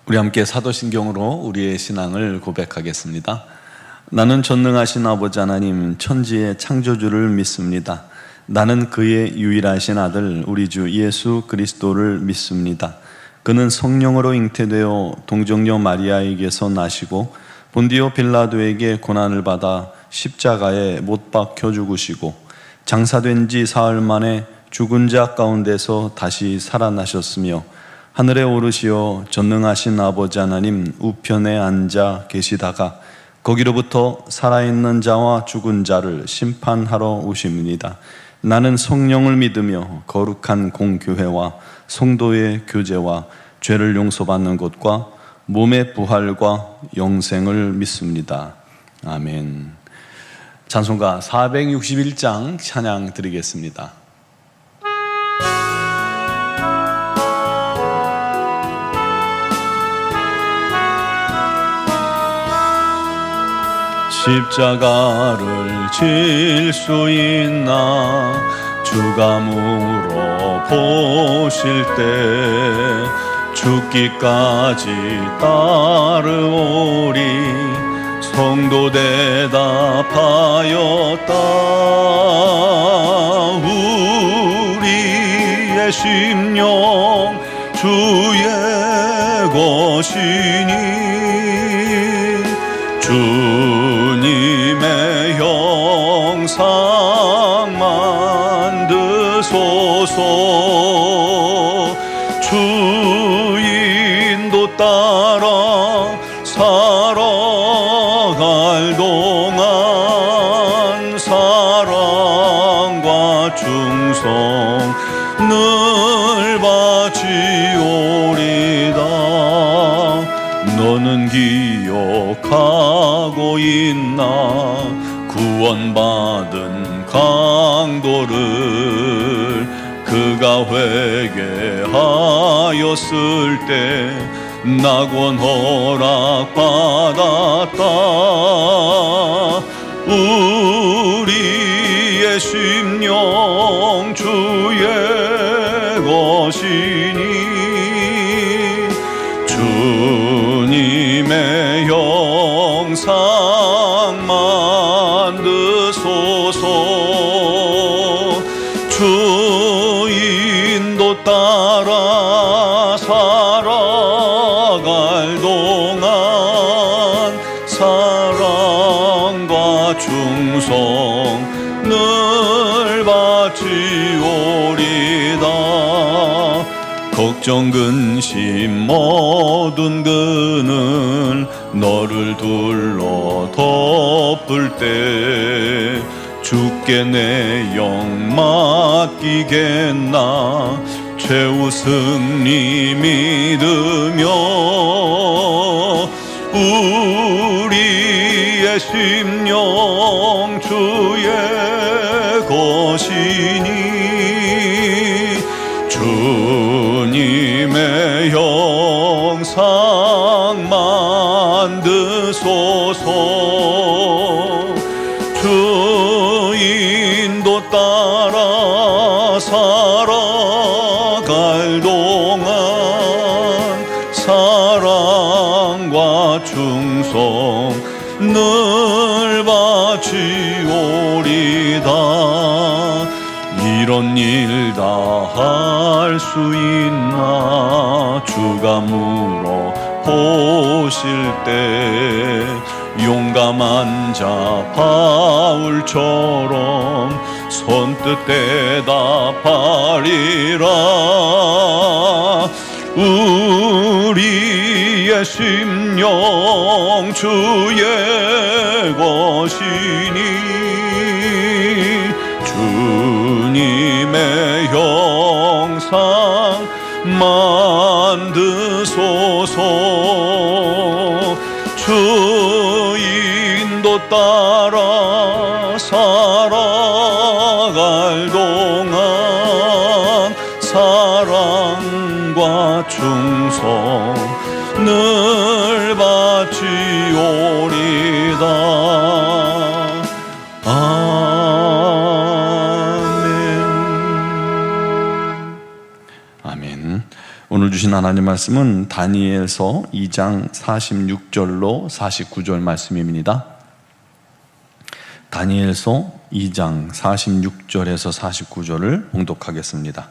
우리 함께 사도신경으로 우리의 신앙을 고백하겠습니다. 나는 전능하신 아버지 하나님 천지의 창조주를 믿습니다. 나는 그의 유일하신 아들 우리 주 예수 그리스도를 믿습니다. 그는 성령으로 잉태되어 동정녀 마리아에게서 나시고 본디오 빌라도에게 고난을 받아 십자가에 못 박혀 죽으시고 장사된 지 사흘 만에 죽은 자 가운데서 다시 살아나셨으며 하늘에 오르시어 전능하신 아버지 하나님 우편에 앉아 계시다가 거기로부터 살아있는 자와 죽은 자를 심판하러 오십니다. 나는 성령을 믿으며 거룩한 공교회와 성도의 교제와 죄를 용서받는 것과 몸의 부활과 영생을 믿습니다. 아멘. 찬송가 461장 찬양 드리겠습니다. 십자가를 질 수 있나 주가 물어보실 때 죽기까지 따르오리 성도 대답하였다. 우리의 심령 주의 것이니 주님의 형상 만드소서. 주인도 따라 살아갈 동안 사랑과 충성 늘 바치오리다. 너는 기억하고 있나 구원받은 강도를 그가 회개하였을 때 낙원 허락받았다. 우리의 심령 주의 것이니 주님의 형상 만드소서. 주인도 따라 살아갈 동안 사랑과 충성 늘 바치오리다. 걱정 근심 모든 그늘 너를 둘러 덮을 때 주께 내 영 맡기겠나 최후 승리 믿으며 우리의 심령 주의 것이니 주님의 형상 만드소서. 주인도 따라 살아갈 동안 사랑과 충성 늘 바치오리다. 이런 일 다 할 수 있나 주가 물어보실 때 용감한 자 바울처럼 선뜻 대답하리라. 우리의 심령 주의 것이니 주님의 형상 만드소서. 주인도 따라 살아갈 동안 사랑과 충성 늘 바치오리다. 아멘. 오늘 주신 주신 하나님 말씀은 다니엘서 2장 46절로 49절 말씀입니다. 다니엘서 2장 46절에서 49절을 봉독하겠습니다.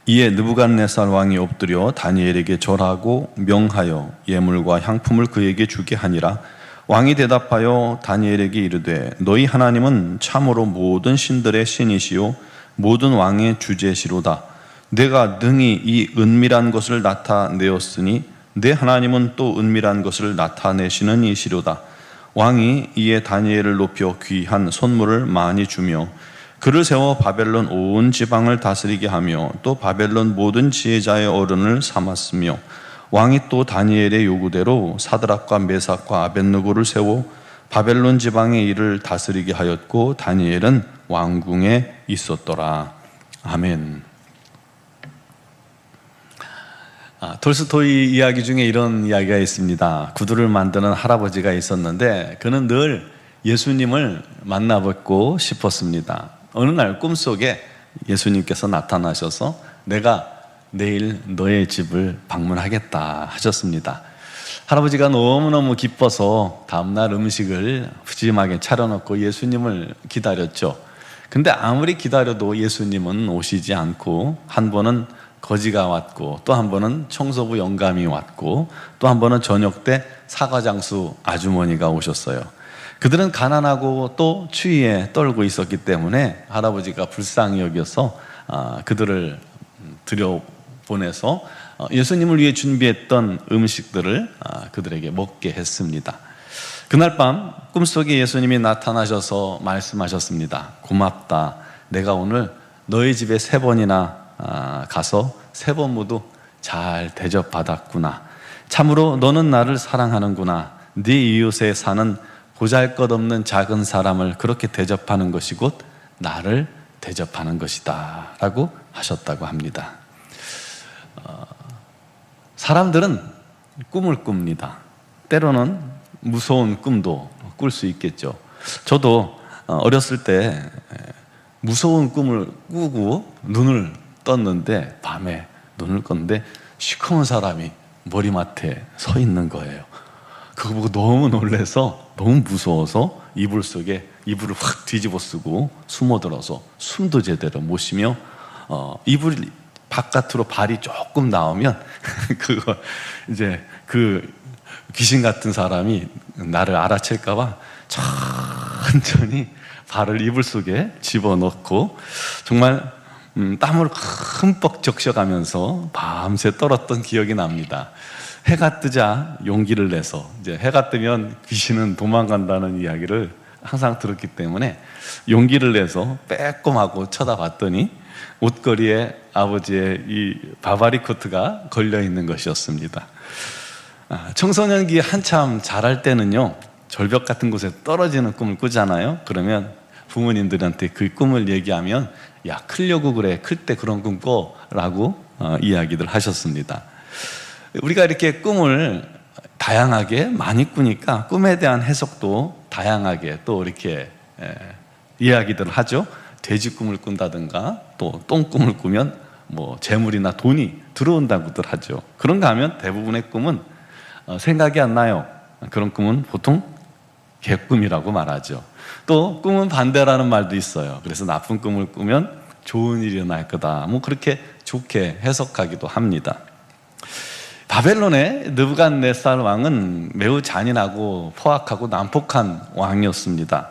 이에 느부갓네살 왕이 엎드려 다니엘에게 절하고 명하여 예물과 향품을 그에게 주게 하니라. 왕이 대답하여 다니엘에게 이르되 너희 하나님은 참으로 모든 신들의 신이시요 모든 왕의 주제시로다. 내가 능히 이 은밀한 것을 나타내었으니 내 하나님은 또 은밀한 것을 나타내시는 이시로다. 왕이 이에 다니엘을 높여 귀한 선물을 많이 주며 그를 세워 바벨론 온 지방을 다스리게 하며 또 바벨론 모든 지혜자의 어른을 삼았으며 왕이 또 다니엘의 요구대로 사드락과 메삭과 아벳느고를 세워 바벨론 지방의 일을 다스리게 하였고 다니엘은 왕궁에 있었더라. 아멘. 톨스토이 이야기 중에 이런 이야기가 있습니다. 구두를 만드는 할아버지가 있었는데 그는 늘 예수님을 만나뵙고 싶었습니다. 어느 날 꿈속에 예수님께서 나타나셔서 내가 내일 너의 집을 방문하겠다 하셨습니다. 할아버지가 너무너무 기뻐서 다음날 음식을 푸짐하게 차려놓고 예수님을 기다렸죠. 근데 아무리 기다려도 예수님은 오시지 않고 한 번은 거지가 왔고 또 한 번은 청소부 영감이 왔고 또 한 번은 저녁 때 사과장수 아주머니가 오셨어요. 그들은 가난하고 또 추위에 떨고 있었기 때문에 할아버지가 불쌍히 여겨서 그들을 들여보내서 예수님을 위해 준비했던 음식들을 그들에게 먹게 했습니다. 그날 밤 꿈속에 예수님이 나타나셔서 말씀하셨습니다. 고맙다. 내가 오늘 너희 집에 3번이나 가서 3번 모두 잘 대접받았구나. 참으로 너는 나를 사랑하는구나. 네 이웃에 사는 보잘것없는 작은 사람을 그렇게 대접하는 것이 곧 나를 대접하는 것이다 라고 하셨다고 합니다. 사람들은 꿈을 꿉니다. 때로는 무서운 꿈도 꿀 수 있겠죠. 저도 어렸을 때 무서운 꿈을 꾸고 눈을 떴는데 밤에 눈을 떴는데 시커먼 사람이 머리맡에 서 있는 거예요. 그거 보고 너무 놀라서 너무 무서워서 이불 속에 이불을 확 뒤집어 쓰고 숨어들어서 숨도 제대로 못 쉬며 이불 바깥으로 발이 조금 나오면 그거 이제 그 귀신 같은 사람이 나를 알아챌까 봐 천천히 발을 이불 속에 집어넣고 정말 땀을 흠뻑 적셔가면서 밤새 떨었던 기억이 납니다. 해가 뜨자 용기를 내서 이제 해가 뜨면 귀신은 도망간다는 이야기를 항상 들었기 때문에 용기를 내서 빼꼼하고 쳐다봤더니 옷걸이에 아버지의 이 바바리 코트가 걸려 있는 것이었습니다. 청소년기 한참 자랄 때는요 절벽 같은 곳에 떨어지는 꿈을 꾸잖아요. 그러면 부모님들한테 그 꿈을 얘기하면 야 크려고 그래, 클 때 그런 꿈 꿔 라고 이야기들 하셨습니다. 우리가 이렇게 꿈을 다양하게 많이 꾸니까 꿈에 대한 해석도 다양하게 또 이렇게 이야기들을 하죠. 돼지 꿈을 꾼다든가 또 똥 꿈을 꾸면 뭐 재물이나 돈이 들어온다고들 하죠. 그런가 하면 대부분의 꿈은 생각이 안 나요. 그런 꿈은 보통 개꿈이라고 말하죠. 또 꿈은 반대라는 말도 있어요. 그래서 나쁜 꿈을 꾸면 좋은 일이 일어날 거다. 뭐 그렇게 좋게 해석하기도 합니다. 바벨론의 느부갓네살 왕은 매우 잔인하고 포악하고 난폭한 왕이었습니다.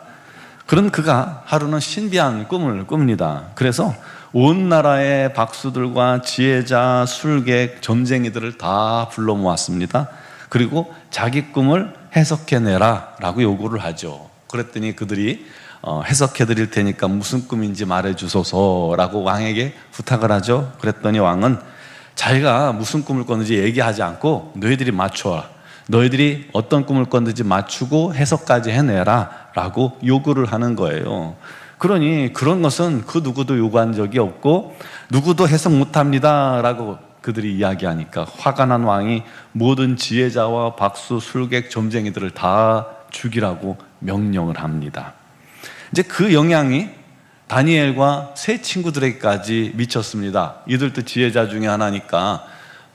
그런 그가 하루는 신비한 꿈을 꿉니다. 그래서 온 나라의 박수들과 지혜자, 술객, 점쟁이들을 다 불러 모았습니다. 그리고 자기 꿈을 해석해내라 라고 요구를 하죠. 그랬더니 그들이 해석해 드릴 테니까 무슨 꿈인지 말해 주소서라고 왕에게 부탁을 하죠. 그랬더니 왕은 자기가 무슨 꿈을 꿨는지 얘기하지 않고 너희들이 맞춰라. 너희들이 어떤 꿈을 꿨는지 맞추고 해석까지 해내라 라고 요구를 하는 거예요. 그러니 그런 것은 그 누구도 요구한 적이 없고 누구도 해석 못합니다 라고 그들이 이야기하니까 화가 난 왕이 모든 지혜자와 박수, 술객, 점쟁이들을 다 죽이라고 명령을 합니다. 이제 그 영향이 다니엘과 세 친구들에게까지 미쳤습니다. 이들도 지혜자 중에 하나니까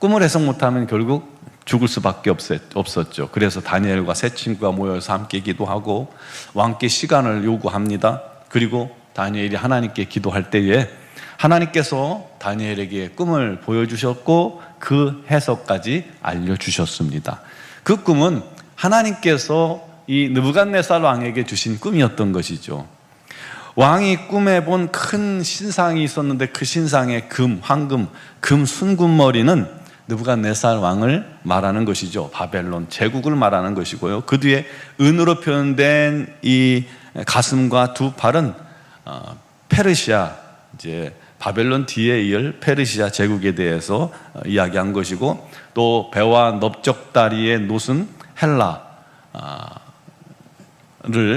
꿈을 해석 못하면 결국 죽을 수밖에 없었죠. 그래서 다니엘과 세 친구가 모여서 함께 기도하고 왕께 시간을 요구합니다. 그리고 다니엘이 하나님께 기도할 때에 하나님께서 다니엘에게 꿈을 보여주셨고 그 해석까지 알려주셨습니다. 그 꿈은 하나님께서 이 느부갓네살 왕에게 주신 꿈이었던 것이죠. 왕이 꿈에 본 큰 신상이 있었는데 그 신상의 금, 황금, 금 순금머리는 느부갓네살 왕을 말하는 것이죠. 바벨론 제국을 말하는 것이고요. 그 뒤에 은으로 표현된 이 가슴과 두 팔은 페르시아, 이제 바벨론 뒤에 이을 페르시아 제국에 대해서 이야기한 것이고, 또 배와 넓적다리의 놋은 헬라를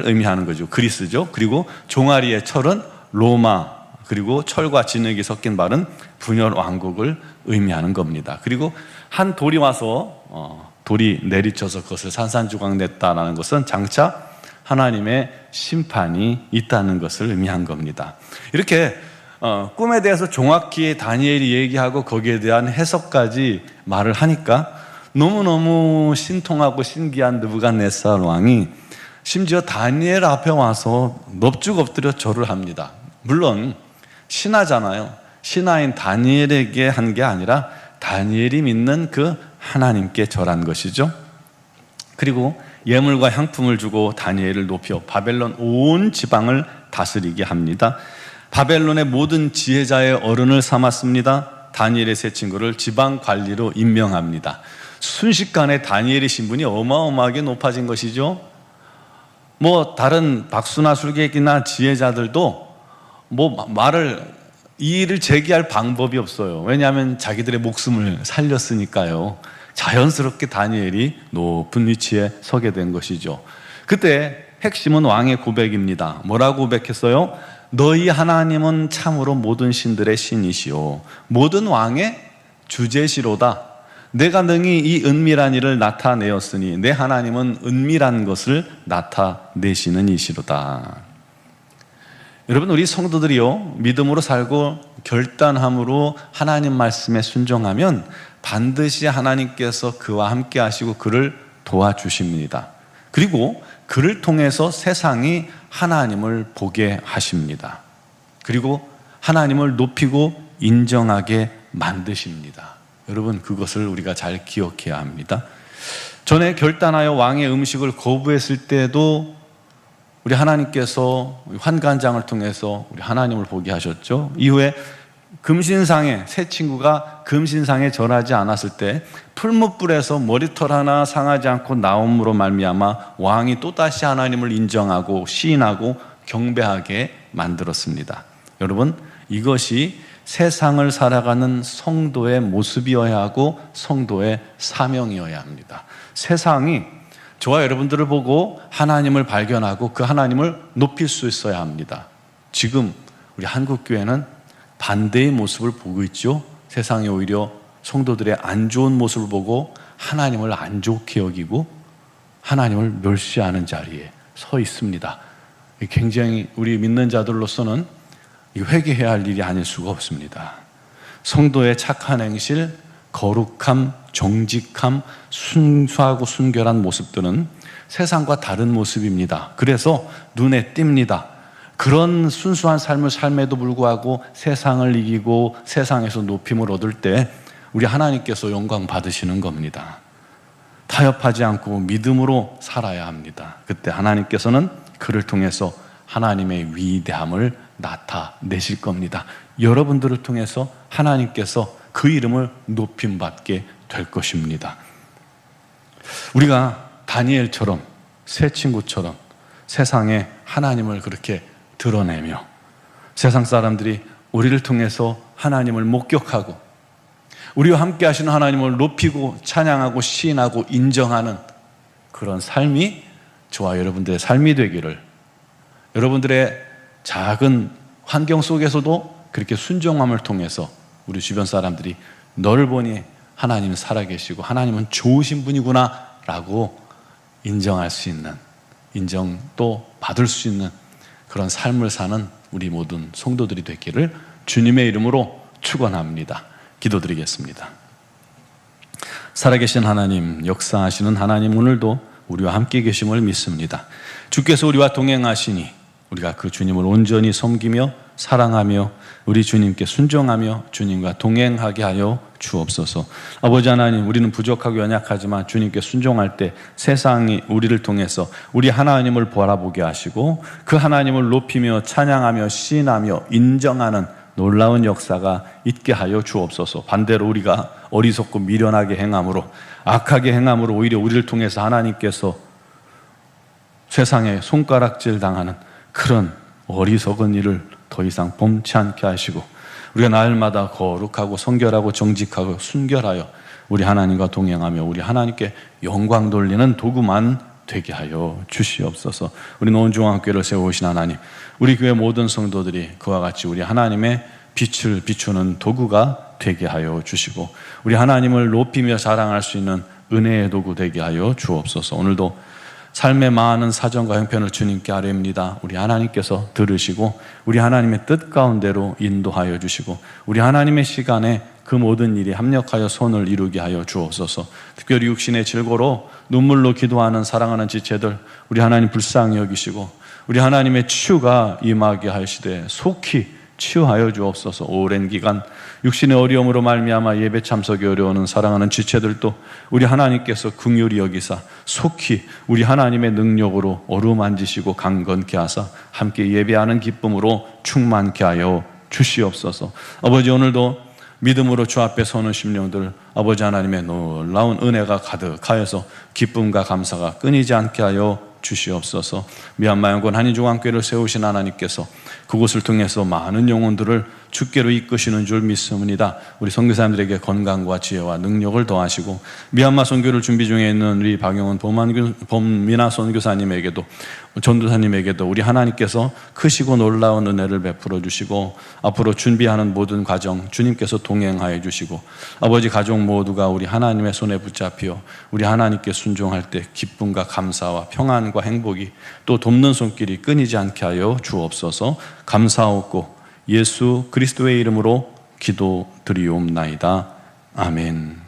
의미하는 거죠. 그리스죠. 그리고 종아리의 철은 로마, 그리고 철과 진흙이 섞인 발은 분열 왕국을 의미하는 겁니다. 그리고 한 돌이 와서 돌이 내리쳐서 그것을 산산조각 냈다는 것은 장차 하나님의 심판이 있다는 것을 의미한 겁니다. 이렇게 꿈에 대해서 정확히 다니엘이 얘기하고 거기에 대한 해석까지 말을 하니까 너무너무 신통하고 신기한 느부갓네살 왕이 심지어 다니엘 앞에 와서 넙죽 엎드려 절을 합니다. 물론 신하잖아요. 신하인 다니엘에게 한 게 아니라 다니엘이 믿는 그 하나님께 절한 것이죠. 그리고 예물과 향품을 주고 다니엘을 높여 바벨론 온 지방을 다스리게 합니다. 바벨론의 모든 지혜자의 어른을 삼았습니다. 다니엘의 세 친구를 지방 관리로 임명합니다. 순식간에 다니엘의 신분이 어마어마하게 높아진 것이죠. 다른 박수나 술객이나 지혜자들도 이 일을 제기할 방법이 없어요. 왜냐하면 자기들의 목숨을 살렸으니까요. 자연스럽게 다니엘이 높은 위치에 서게 된 것이죠. 그때 핵심은 왕의 고백입니다. 뭐라고 고백했어요? 너희 하나님은 참으로 모든 신들의 신이시오, 모든 왕의 주제시로다. 내가 능히 이 은밀한 일을 나타내었으니 내 하나님은 은밀한 것을 나타내시는 이시로다. 여러분, 우리 성도들이요, 믿음으로 살고 결단함으로 하나님 말씀에 순종하면 반드시 하나님께서 그와 함께 하시고 그를 도와주십니다. 그리고 그를 통해서 세상이 하나님을 보게 하십니다. 그리고 하나님을 높이고 인정하게 만드십니다. 여러분, 그것을 우리가 잘 기억해야 합니다. 전에 결단하여 왕의 음식을 거부했을 때도 우리 하나님께서 환관장을 통해서 우리 하나님을 보게 하셨죠. 이후에 금신상에, 세 친구가 금신상에 절하지 않았을 때 풀무불에서 머리털 하나 상하지 않고 나옴으로 말미암아 왕이 또다시 하나님을 인정하고 시인하고 경배하게 만들었습니다. 여러분, 이것이 세상을 살아가는 성도의 모습이어야 하고 성도의 사명이어야 합니다. 세상이 저와 여러분들을 보고 하나님을 발견하고 그 하나님을 높일 수 있어야 합니다. 지금 우리 한국교회는 반대의 모습을 보고 있죠. 세상이 오히려 성도들의 안 좋은 모습을 보고 하나님을 안 좋게 여기고 하나님을 멸시하는 자리에 서 있습니다. 굉장히 우리 믿는 자들로서는 회개해야 할 일이 아닐 수가 없습니다. 성도의 착한 행실, 거룩함, 정직함, 순수하고 순결한 모습들은 세상과 다른 모습입니다. 그래서 눈에 띕니다. 그런 순수한 삶을 삶에도 불구하고 세상을 이기고 세상에서 높임을 얻을 때 우리 하나님께서 영광 받으시는 겁니다. 타협하지 않고 믿음으로 살아야 합니다. 그때 하나님께서는 그를 통해서 하나님의 위대함을 나타내실 겁니다. 여러분들을 통해서 하나님께서 그 이름을 높임받게 될 것입니다. 우리가 다니엘처럼 세 친구처럼 세상에 하나님을 그렇게 드러내며 세상 사람들이 우리를 통해서 하나님을 목격하고 우리와 함께 하시는 하나님을 높이고 찬양하고 시인하고 인정하는 그런 삶이 저와 여러분들의 삶이 되기를, 여러분들의 작은 환경 속에서도 그렇게 순종함을 통해서 우리 주변 사람들이 너를 보니 하나님은 살아계시고 하나님은 좋으신 분이구나 라고 인정할 수 있는, 인정 또 받을 수 있는 그런 삶을 사는 우리 모든 성도들이 되기를 주님의 이름으로 축원합니다. 기도드리겠습니다. 살아계신 하나님, 역사하시는 하나님, 오늘도 우리와 함께 계심을 믿습니다. 주께서 우리와 동행하시니 우리가 그 주님을 온전히 섬기며 사랑하며 우리 주님께 순종하며 주님과 동행하게 하여 주옵소서. 아버지 하나님, 우리는 부족하고 연약하지만 주님께 순종할 때 세상이 우리를 통해서 우리 하나님을 바라보게 하시고 그 하나님을 높이며 찬양하며 시인하며 인정하는 놀라운 역사가 있게 하여 주옵소서. 반대로 우리가 어리석고 미련하게 행함으로, 악하게 행함으로 오히려 우리를 통해서 하나님께서 세상에 손가락질 당하는 그런 어리석은 일을 더 이상 범치 않게 하시고 우리가 날마다 거룩하고 성결하고 정직하고 순결하여 우리 하나님과 동행하며 우리 하나님께 영광 돌리는 도구만 되게 하여 주시옵소서. 우리 노원중앙교회를 세우신 하나님, 우리 교회 모든 성도들이 그와 같이 우리 하나님의 빛을 비추는 도구가 되게 하여 주시고 우리 하나님을 높이며 자랑할 수 있는 은혜의 도구 되게 하여 주옵소서. 오늘도 삶의 많은 사정과 형편을 주님께 아뢰옵니다. 우리 하나님께서 들으시고 우리 하나님의 뜻 가운데로 인도하여 주시고 우리 하나님의 시간에 그 모든 일이 합력하여 선을 이루게 하여 주옵소서. 특별히 육신의 질고로 눈물로 기도하는 사랑하는 지체들 우리 하나님 불쌍히 여기시고 우리 하나님의 치유가 임하게 하시되 속히 치유하여 주옵소서. 오랜 기간 육신의 어려움으로 말미암아 예배 참석이 어려워하는 사랑하는 지체들도 우리 하나님께서 긍휼히 여기사 속히 우리 하나님의 능력으로 어루만지시고 강건케 하사 함께 예배하는 기쁨으로 충만케 하여 주시옵소서. 아버지, 오늘도 믿음으로 주 앞에 서는 심령들 아버지 하나님의 놀라운 은혜가 가득하여서 기쁨과 감사가 끊이지 않게 하여 주시옵소서. 미얀마 영권 한인중앙교회를 세우신 하나님께서 그곳을 통해서 많은 영혼들을 주께로 이끄시는 줄 믿습니다. 우리 선교사님들에게 건강과 지혜와 능력을 더하시고 미얀마 선교를 준비 중에 있는 우리 박영은 범민아 선교사님에게도 전도사님에게도 우리 하나님께서 크시고 놀라운 은혜를 베풀어 주시고 앞으로 준비하는 모든 과정 주님께서 동행하여 주시고 아버지 가족 모두가 우리 하나님의 손에 붙잡혀 우리 하나님께 순종할 때 기쁨과 감사와 평안과 행복이 또 돕는 손길이 끊이지 않게 하여 주옵소서. 감사하옵고 예수 그리스도의 이름으로 기도드리옵나이다. 아멘.